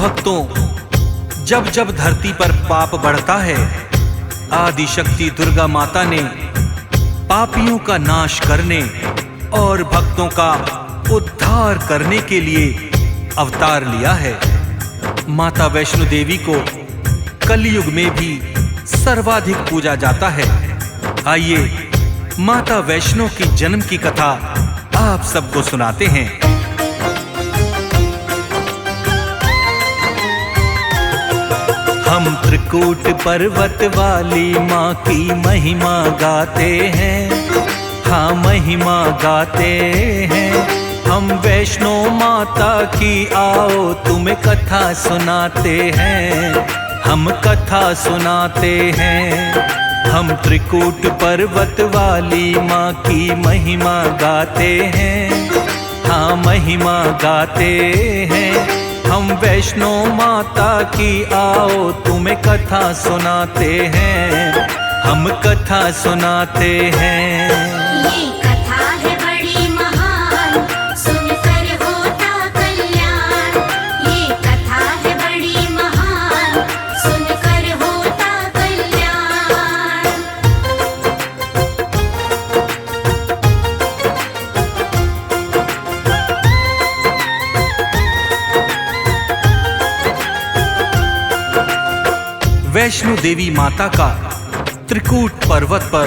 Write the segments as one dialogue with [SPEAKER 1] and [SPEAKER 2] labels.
[SPEAKER 1] भक्तों, जब जब धरती पर पाप बढ़ता है, आदि शक्ति दुर्गा माता ने पापियों का नाश करने और भक्तों का उद्धार करने के लिए अवतार लिया है। माता वैष्णो देवी को कलयुग में भी सर्वाधिक पूजा जाता है। आइए माता वैष्णो की जन्म की कथा आप सबको सुनाते हैं। हम त्रिकूट पर्वत वाली माँ की महिमा गाते हैं, हाँ महिमा गाते हैं। हम वैष्णो माता की आओ तुम्हें कथा सुनाते हैं, हम कथा सुनाते हैं। हम त्रिकूट पर्वत वाली माँ की महिमा गाते हैं, हाँ महिमा गाते हैं। हम वैष्णो माता की आओ तुम्हें कथा सुनाते हैं, हम कथा सुनाते हैं।
[SPEAKER 2] ये कथा है बड़ी महान, सुनकर होता कल्याण। ये कथा है बड़ी महान, सुनकर होता कल्याण।
[SPEAKER 1] वैष्णो देवी माता का त्रिकूट पर्वत पर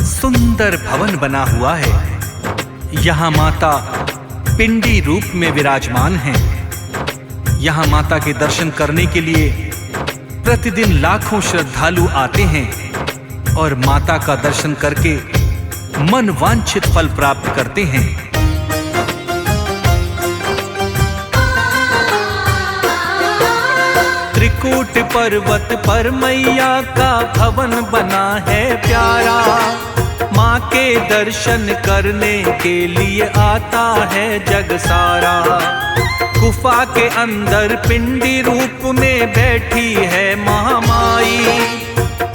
[SPEAKER 1] सुंदर भवन बना हुआ है। यहाँ माता पिंडी रूप में विराजमान हैं। यहाँ माता के दर्शन करने के लिए प्रतिदिन लाखों श्रद्धालु आते हैं और माता का दर्शन करके मन वांछित फल प्राप्त करते हैं। त्रिकूट पर्वत पर मैया का भवन बना है प्यारा। माँ के दर्शन करने के लिए आता है जग सारा। गुफा के अंदर पिंडी रूप में बैठी है महामाई।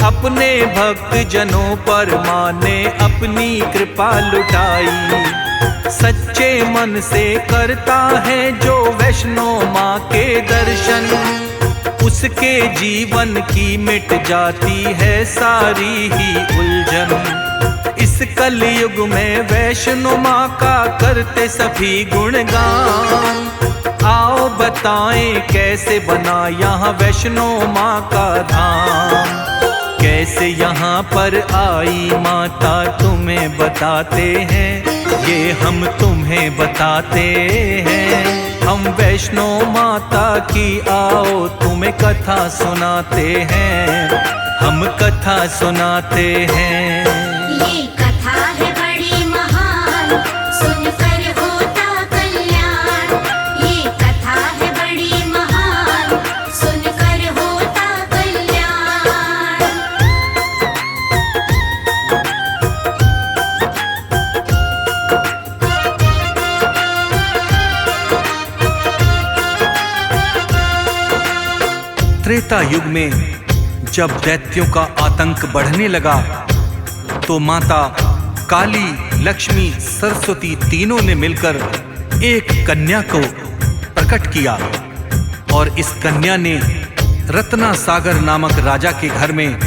[SPEAKER 1] अपने भक्त जनों पर माँ ने अपनी कृपा लुटाई। सच्चे मन से करता है जो वैष्णो माँ के दर्शन, उसके जीवन की मिट जाती है सारी ही उलझन। इस कलयुग में वैष्णो माँ का करते सभी गुणगान। आओ बताएं कैसे बना यहाँ वैष्णो माँ का धाम। कैसे यहाँ पर आई माता तुम्हें बताते हैं, ये हम तुम्हें बताते हैं। हम वैष्णो माता की आओ तुम्हें कथा सुनाते हैं, हम कथा सुनाते हैं।
[SPEAKER 2] ये कथा है बड़ी महान, सुनकर होता कल्याण। ये कथा है बड़ी महान, सुनकर होता कल्याण।
[SPEAKER 1] त्रेता युग में जब दैत्यों का आतंक बढ़ने लगा तो माता काली, लक्ष्मी, सरस्वती तीनों ने मिलकर एक कन्या को प्रकट किया और इस कन्या ने रत्ना सागर नामक राजा के घर में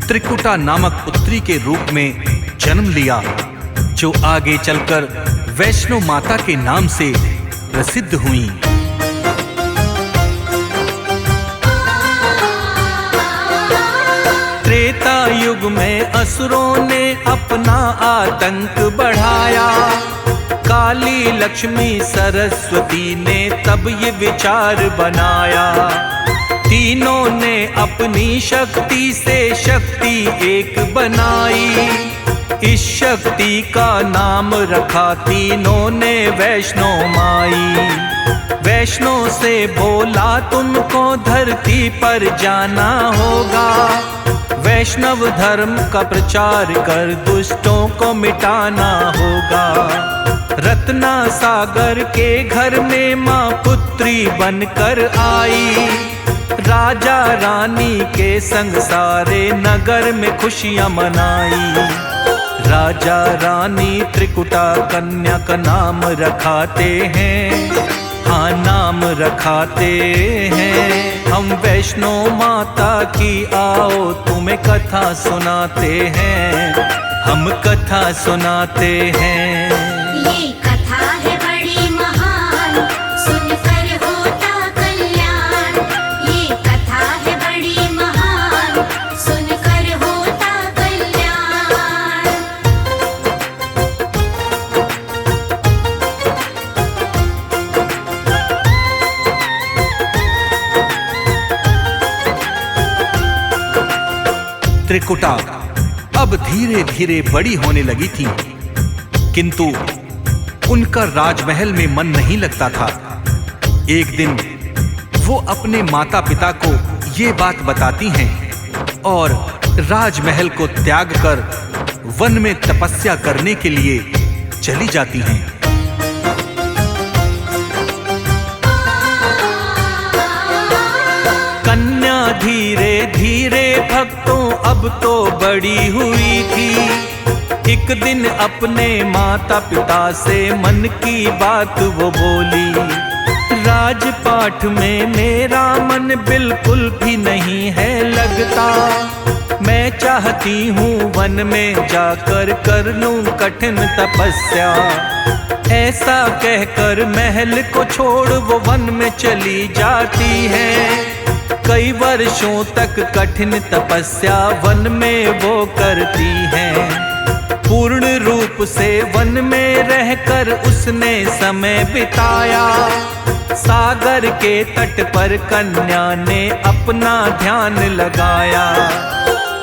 [SPEAKER 1] त्रिकुटा नामक पुत्री के रूप में जन्म लिया, जो आगे चलकर वैष्णो माता के नाम से प्रसिद्ध हुई। त्रेता युग में असुरों ने अपना आतंक बढ़ाया। काली, लक्ष्मी, सरस्वती ने तब ये विचार बनाया। तीनों ने अपनी शक्ति से शक्ति एक बनाई। इस शक्ति का नाम रखा तीनों ने वैष्णो माई। वैष्णो से बोला तुमको धरती पर जाना होगा। वैष्णव धर्म का प्रचार कर दुष्टों को मिटाना होगा। रत्ना सागर के घर में माँ पुत्री बनकर आई। राजा रानी के संग सारे नगर में खुशियाँ मनाई। राजा रानी त्रिकुटा कन्या का नाम रखाते हैं। हाँ नाम रखाते हैं। हम वैष्णो माता की आओ तुम्हें कथा सुनाते हैं, हम कथा सुनाते हैं।
[SPEAKER 2] ये कथा है बड़ी महान, सुनकर होता कल्याण। ये कथा है बड़ी महान, सुनकर होता कल्याण।
[SPEAKER 1] त्रिकुटा अब धीरे धीरे बड़ी होने लगी थी, किंतु उनका राजमहल में मन नहीं लगता था। एक दिन वो अपने माता पिता को ये बात बताती हैं और राजमहल को त्याग कर वन में तपस्या करने के लिए चली जाती हैं। कन्या धीरे धीरे भक्तों अब तो बड़ी हुई थी। एक दिन अपने माता पिता से मन की बात वो बोली, राजपाठ में मेरा मन बिल्कुल भी नहीं है लगता। मैं चाहती हूँ वन में जाकर कर लूं कठिन तपस्या। ऐसा कहकर महल को छोड़ वो वन में चली जाती है। कई वर्षों तक कठिन तपस्या वन में वो करती हैं। पूर्ण रूप से वन में रहकर उसने समय बिताया। सागर के तट पर कन्या ने अपना ध्यान लगाया।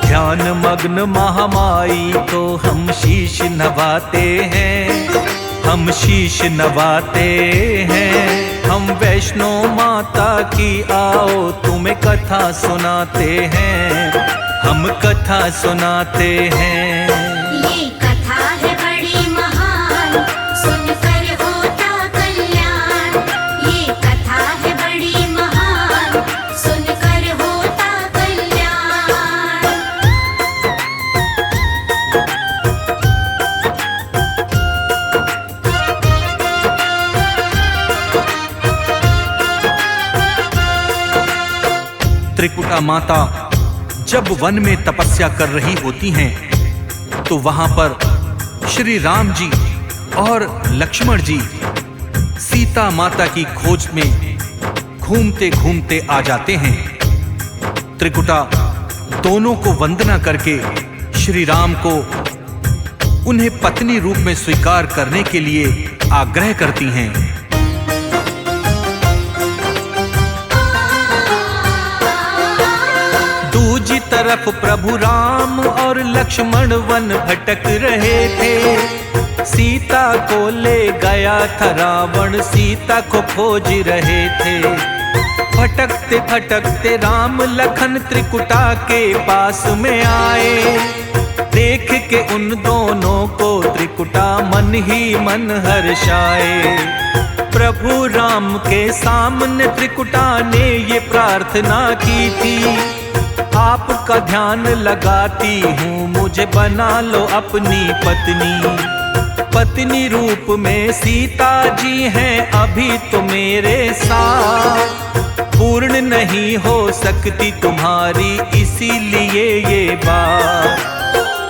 [SPEAKER 1] ध्यान मग्न महामाई को हम शीश नवाते हैं, हम शीश नवाते हैं। हम वैष्णो माता की आओ तुम्हें कथा सुनाते हैं, हम कथा सुनाते हैं।
[SPEAKER 2] ये कथा है बड़ी महान, सुनकर होता कल्याण। ये कथा है बड़ी महान, सुनकर होता कल्याण।
[SPEAKER 1] त्रिकुटा माता जब वन में तपस्या कर रही होती हैं तो वहां पर श्री राम जी और लक्ष्मण जी सीता माता की खोज में घूमते घूमते आ जाते हैं। त्रिकुटा दोनों को वंदना करके श्री राम को उन्हें पत्नी रूप में स्वीकार करने के लिए आग्रह करती हैं। दूजी तरफ प्रभु राम और लक्ष्मण वन भटक रहे थे। सीता को ले गया था रावण, सीता को खोज रहे थे। भटकते भटकते राम लखन त्रिकुटा के पास में आए। देख के उन दोनों को त्रिकुटा मन ही मन हर्षाए। प्रभु राम के सामने त्रिकुटा ने ये प्रार्थना की थी, आपका ध्यान लगाती हूँ मुझे बना लो अपनी पत्नी। पत्नी रूप में सीता जी हैं अभी तो मेरे साथ। पूर्ण नहीं हो सकती तुम्हारी इसीलिए ये बात।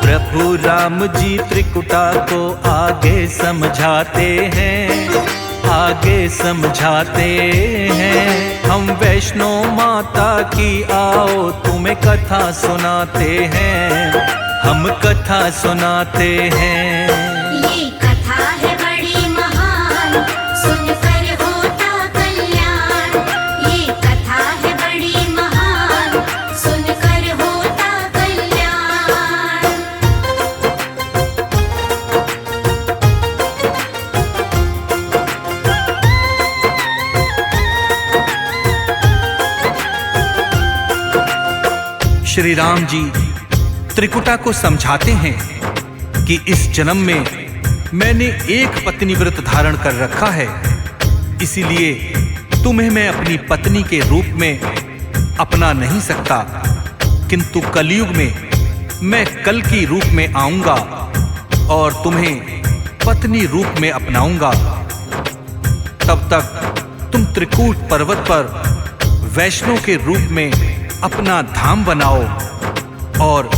[SPEAKER 1] प्रभु राम जी त्रिकुटा को आगे समझाते हैं, आगे समझाते हैं। हम वैष्णो माता की आओ तुम्हें कथा सुनाते हैं, हम कथा सुनाते हैं।
[SPEAKER 2] ये कथा है बड़ी महान, सुनकर होता कल्याण। ये कथा है बड़ी महान, सुनकर होता कल्याण।
[SPEAKER 1] श्री राम जी त्रिकुटा को समझाते हैं कि इस जन्म में मैंने एक पत्नी व्रत धारण कर रखा है, इसीलिए तुम्हें मैं अपनी पत्नी के रूप में अपना नहीं सकता, किंतु कलयुग में मैं कल की रूप में आऊंगा और तुम्हें पत्नी रूप में अपनाऊंगा। तब तक तुम त्रिकूट पर्वत पर वैष्णव के रूप में अपना धाम बनाओ और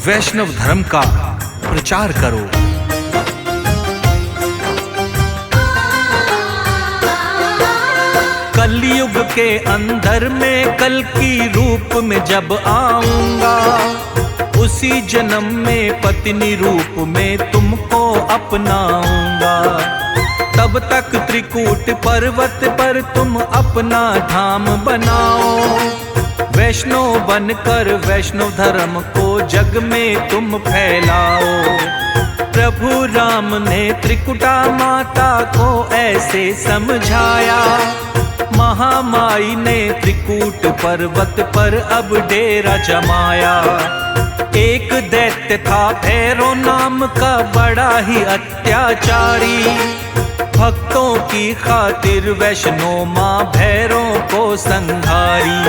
[SPEAKER 1] वैष्णव धर्म का प्रचार करो। कलयुग के अंदर में कल की रूप में जब आऊंगा, उसी जन्म में पत्नी रूप में तुमको अपनाऊंगा। तब तक त्रिकूट पर्वत पर तुम अपना धाम बनाओ, वैष्णव बनकर वैष्णव धर्म को जग में तुम फैलाओ। प्रभु राम ने त्रिकुटा माता को ऐसे समझाया, महामाई ने त्रिकूट पर्वत पर अब डेरा जमाया। एक दैत्य था भैरव नाम का बड़ा ही अत्याचारी, भक्तों की खातिर वैष्णो माँ भैरव को संहारी।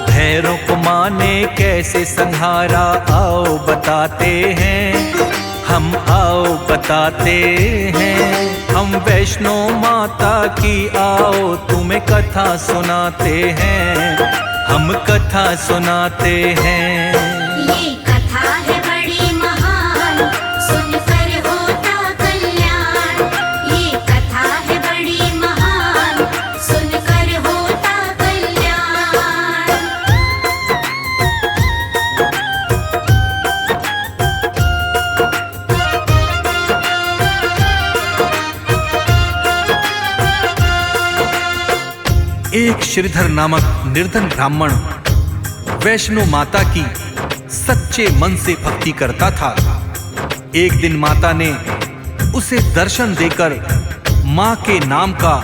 [SPEAKER 1] भैरव को माँ ने कैसे संहारा आओ बताते हैं, हम आओ बताते हैं। हम वैष्णो माता की आओ तुम्हें कथा सुनाते हैं, हम कथा सुनाते हैं।
[SPEAKER 2] ये कथा है बड़ी महान, सुनकर होता कल्याण। ये कथा है बड़ी महान, सुनकर होता कल्याण।
[SPEAKER 1] एक श्रीधर नामक निर्धन ब्राह्मण वैष्णो माता की सच्चे मन से भक्ति करता था। एक दिन माता ने उसे दर्शन देकर माँ के नाम का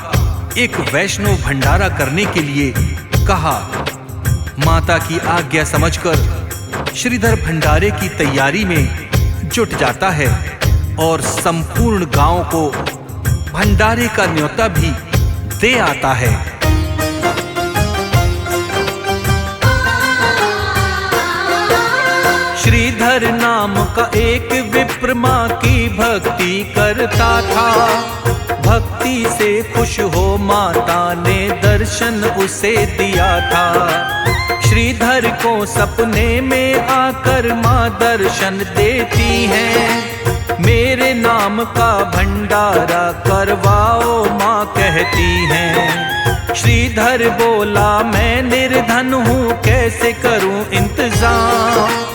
[SPEAKER 1] एक वैष्णव भंडारा करने के लिए कहा। माता की आज्ञा समझकर श्रीधर भंडारे की तैयारी में जुट जाता है और संपूर्ण गांव को भंडारे का न्योता भी दे आता है। श्रीधर नाम का एक विप्र माँ की भक्ति करता था। भक्ति से खुश हो माता ने दर्शन उसे दिया था। श्रीधर को सपने में आकर माँ दर्शन देती हैं, मेरे नाम का भंडारा करवाओ माँ कहती हैं। श्रीधर बोला मैं निर्धन हूँ कैसे करूँ इंतजाम।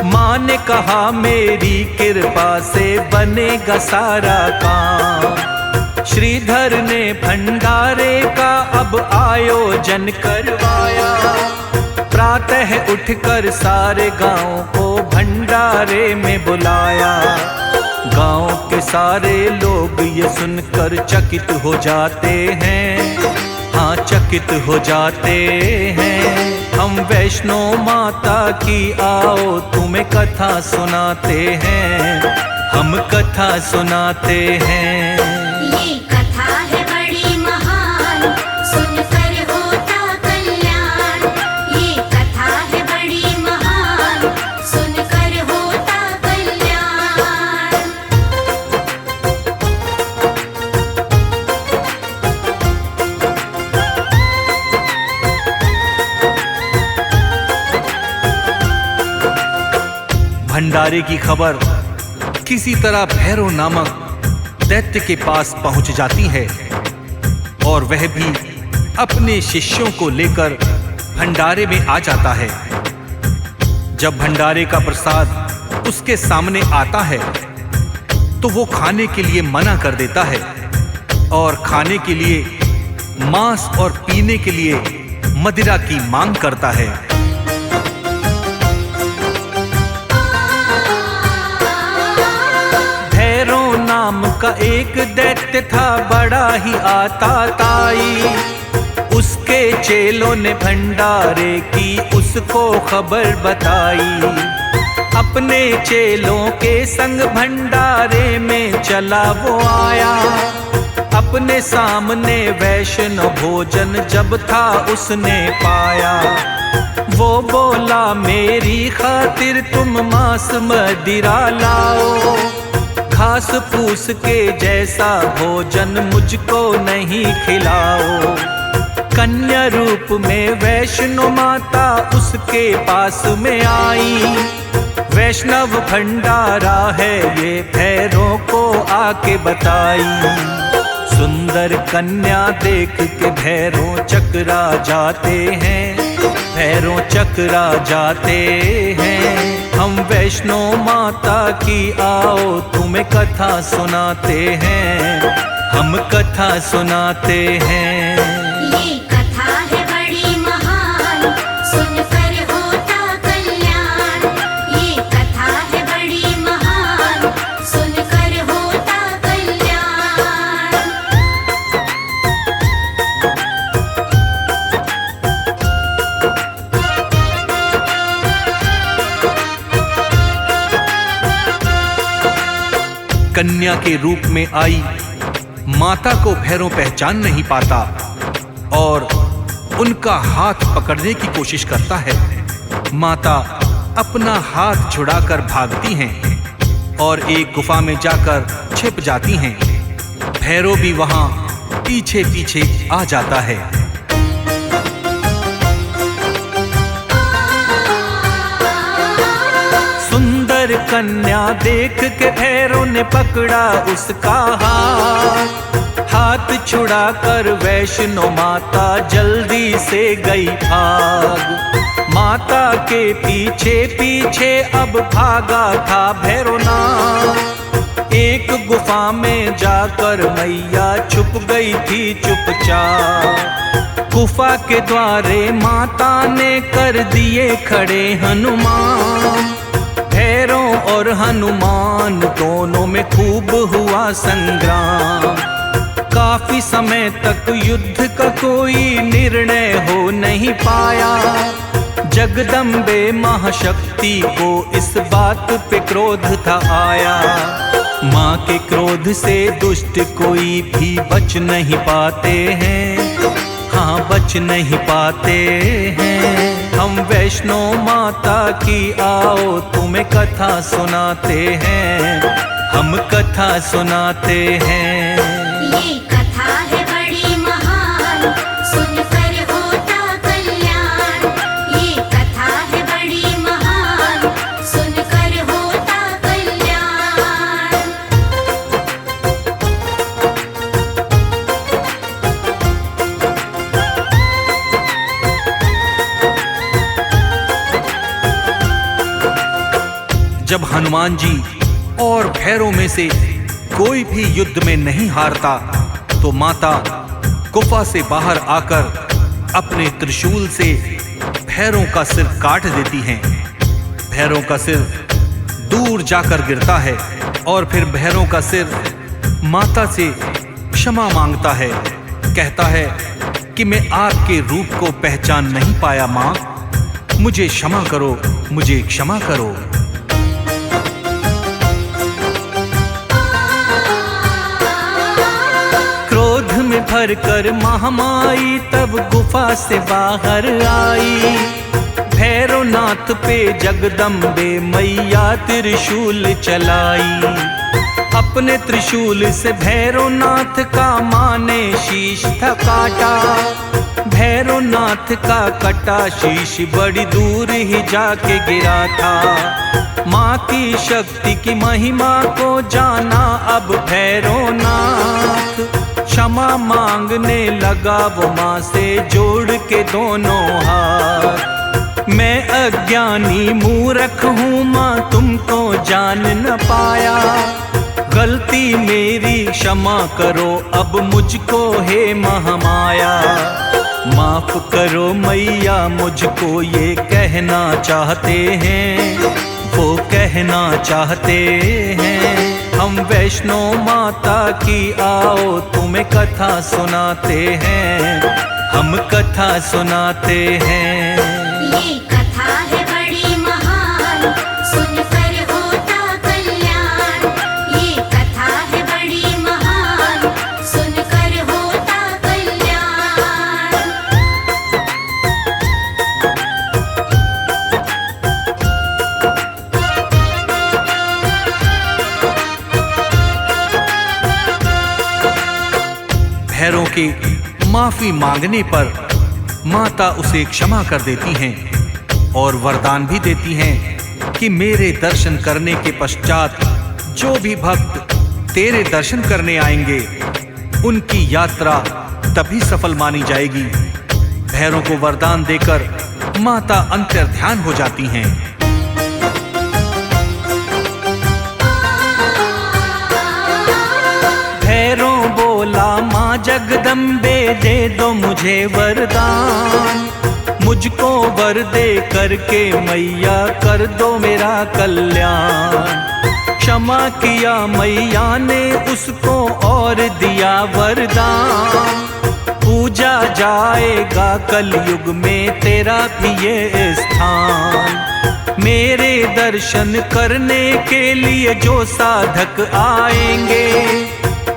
[SPEAKER 1] माँ ने कहा मेरी कृपा से बनेगा सारा काम। श्रीधर ने भंडारे का अब आयोजन करवाया। प्रातः उठकर सारे गांव को भंडारे में बुलाया। गांव के सारे लोग ये सुनकर चकित हो जाते हैं, हाँ चकित हो जाते हैं। हम वैष्णो माता की आओ तुम्हें कथा सुनाते हैं, हम कथा सुनाते हैं।
[SPEAKER 2] ये कथा है बड़ी महान, सुनकर होता कल्याण। ये कथा है बड़ी महान, सुनकर होता कल्याण।
[SPEAKER 1] भंडारे की खबर किसी तरह भैरव नामक दैत्य के पास पहुंच जाती है और वह भी अपने शिष्यों को लेकर भंडारे में आ जाता है। जब भंडारे का प्रसाद उसके सामने आता है तो वो खाने के लिए मना कर देता है और खाने के लिए मांस और पीने के लिए मदिरा की मांग करता है। भैरव नाम का एक दैत्य था बड़ा ही आताताई। उसके चेलों ने भंडारे की उसको खबर बताई। अपने चेलों के संग भंडारे में चला वो आया। अपने सामने वैष्णव भोजन जब था उसने पाया। वो बोला मेरी खातिर तुम मांस मदिरा लाओ, घास फूस के जैसा भोजन मुझको नहीं खिलाओ। कन्या रूप में वैष्णो माता उसके पास में आई। वैष्णव भंडारा है ये भैरों को आके बताई। सुंदर कन्या देख के भैरों चकरा जाते हैं, भैरों चकरा जाते हैं। हम वैष्णो माता की आओ तुम्हें कथा सुनाते हैं, हम कथा सुनाते हैं।
[SPEAKER 2] ये कथा है बड़ी महान, सुनकर होता कल्याण। ये कथा है बड़ी महान, सुनकर होता कल्याण।
[SPEAKER 1] कन्या के रूप में आई माता को भैरव पहचान नहीं पाता और उनका हाथ पकड़ने की कोशिश करता है। माता अपना हाथ छुड़ाकर भागती हैं और एक गुफा में जाकर छिप जाती हैं। भैरव भी वहां पीछे पीछे आ जाता है। सुंदर कन्या देख के भैरव ने पकड़ा उसका हाथ छुड़ाकर वैष्णो माता जल्दी से गई भाग। माता के पीछे पीछे अब भागा था भैरवनाथ। एक गुफा में जाकर मैया छुप गई थी चुपचाप। गुफा के द्वारे माता ने कर दिए खड़े हनुमान। भैरव और हनुमान दोनों में खूब हुआ संग्राम। काफी समय तक युद्ध का कोई निर्णय हो नहीं पाया। जगदम्बे महाशक्ति को इस बात पे क्रोध था आया। माँ के क्रोध से दुष्ट कोई भी बच नहीं पाते हैं, हाँ बच नहीं पाते हैं। हम वैष्णो माता की आओ तुम्हें कथा सुनाते हैं, हम कथा सुनाते हैं।
[SPEAKER 2] ये कथा है बड़ी महान, सुनकर होता कल्याण। ये कथा है बड़ी महान, सुनकर होता कल्याण।
[SPEAKER 1] जब हनुमान जी और भैरव में से कोई भी युद्ध में नहीं हारता तो माता गुफा से बाहर आकर अपने त्रिशूल से भैरव का सिर काट देती हैं। भैरव का सिर दूर जाकर गिरता है और फिर भैरव का सिर माता से क्षमा मांगता है। कहता है कि मैं आपके रूप को पहचान नहीं पाया माँ, मुझे क्षमा करो, मुझे क्षमा करो। क्रोध में भरकर महामाई तब गुफा से बाहर आई। भैरवनाथ पे जगदम्बे मैया त्रिशूल चलाई। अपने त्रिशूल से भैरवनाथ का माँ ने शीश था काटा। भैरवनाथ का कटा शीश बड़ी दूर ही जाके गिरा था। माँ की शक्ति की महिमा को जाना अब भैरवनाथ। क्षमा मांगने लगा वो माँ से जोड़ के दोनों हाथ। मैं अज्ञानी मूर्ख हूँ माँ, तुमको जान न पाया। गलती मेरी क्षमा करो अब मुझको हे महामाया। माफ करो मैया मुझको ये कहना चाहते हैं, वो कहना चाहते हैं। हम वैष्णो माता की आओ तुम्हें कथा सुनाते हैं, हम कथा सुनाते हैं।
[SPEAKER 2] ये कथा है बड़ी महान, सुनकर होता कल्याण। ये कथा है बड़ी महान, सुनकर होता कल्याण।
[SPEAKER 1] भैरों के माफी मांगने पर माता उसे क्षमा कर देती हैं और वरदान भी देती हैं कि मेरे दर्शन करने के पश्चात जो भी भक्त तेरे दर्शन करने आएंगे उनकी यात्रा तभी सफल मानी जाएगी। भैरों को वरदान देकर माता अंतर्ध्यान हो जाती हैं। भैरों बोला, माँ जगदम्बे दे दो मुझे वरदान, मुझको वर दे करके मैया कर दो मेरा कल्याण। क्षमा किया मैया ने उसको और दिया वरदान, पूजा जाएगा कलयुग में तेरा भी ये स्थान। मेरे दर्शन करने के लिए जो साधक आएंगे,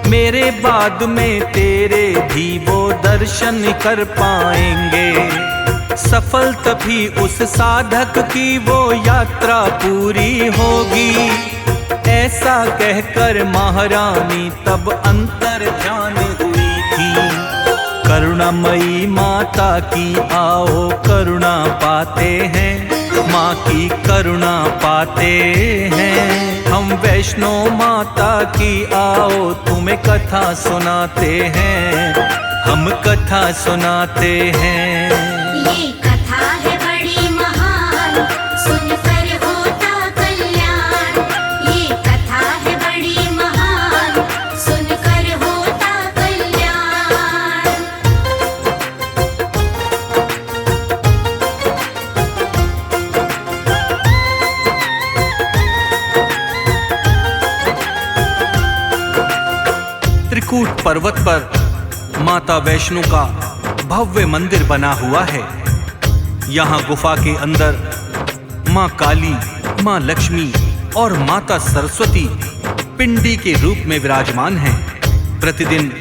[SPEAKER 1] मेरे बाद में तेरे भी वो दर्शन कर पाएंगे। सफल तभी उस साधक की वो यात्रा पूरी होगी। ऐसा कहकर महारानी तब अंतर ध्यान हुई थी। करुणामयी माता की आओ करुणा पाते हैं, माँ की करुणा पाते हैं। हम वैष्णो माता की आओ तुम्हें कथा सुनाते हैं, हम कथा सुनाते हैं।
[SPEAKER 2] ये कथा है बड़ी महान, सुनकर होता कल्याण। ये कथा है बड़ी महान, सुनकर होता कल्याण।
[SPEAKER 1] त्रिकूट पर्वत पर माता वैष्णो का भव्य मंदिर बना हुआ है। यहाँ गुफा के अंदर माँ काली, माँ लक्ष्मी और माता सरस्वती पिंडी के रूप में विराजमान हैं। प्रतिदिन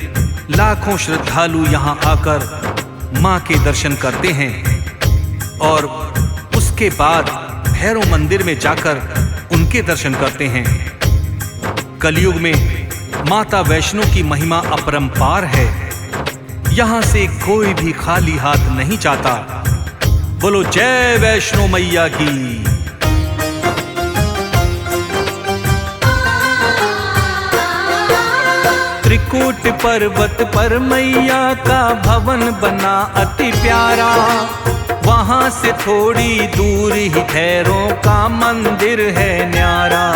[SPEAKER 1] लाखों श्रद्धालु यहाँ आकर माँ के दर्शन करते हैं और उसके बाद भैरव मंदिर में जाकर उनके दर्शन करते हैं। कलयुग में माता वैष्णो की महिमा अपरंपार है। यहाँ से कोई भी खाली हाथ नहीं जाता। बोलो जय वैष्णो मैया की। त्रिकूट पर्वत पर मैया का भवन बना अति प्यारा। वहां से थोड़ी दूर ही भैरों का मंदिर है न्यारा।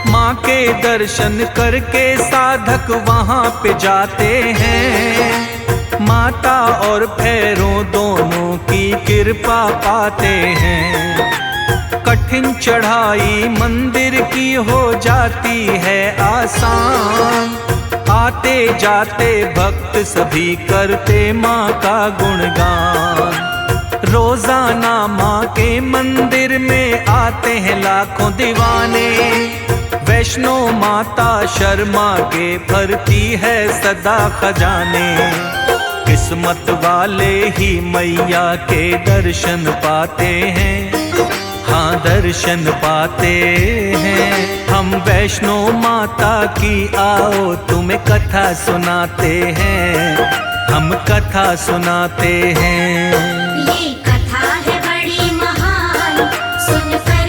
[SPEAKER 1] माँ के दर्शन करके साधक वहां पे जाते हैं। माता और भैरों दोनों की कृपा पाते हैं। कठिन चढ़ाई मंदिर की हो जाती है आसान। आते जाते भक्त सभी करते माँ का गुणगान। रोजाना माँ के मंदिर में आते हैं लाखों दीवाने। वैष्णो माता शर्मा के भरती है सदा खजाने। किस्मत वाले ही मैया के दर्शन पाते हैं, हाँ दर्शन पाते हैं। हम वैष्णो माता की आओ तुम्हें कथा सुनाते हैं, हम कथा सुनाते हैं।
[SPEAKER 2] ये कथा है बड़ी महान, सुनकर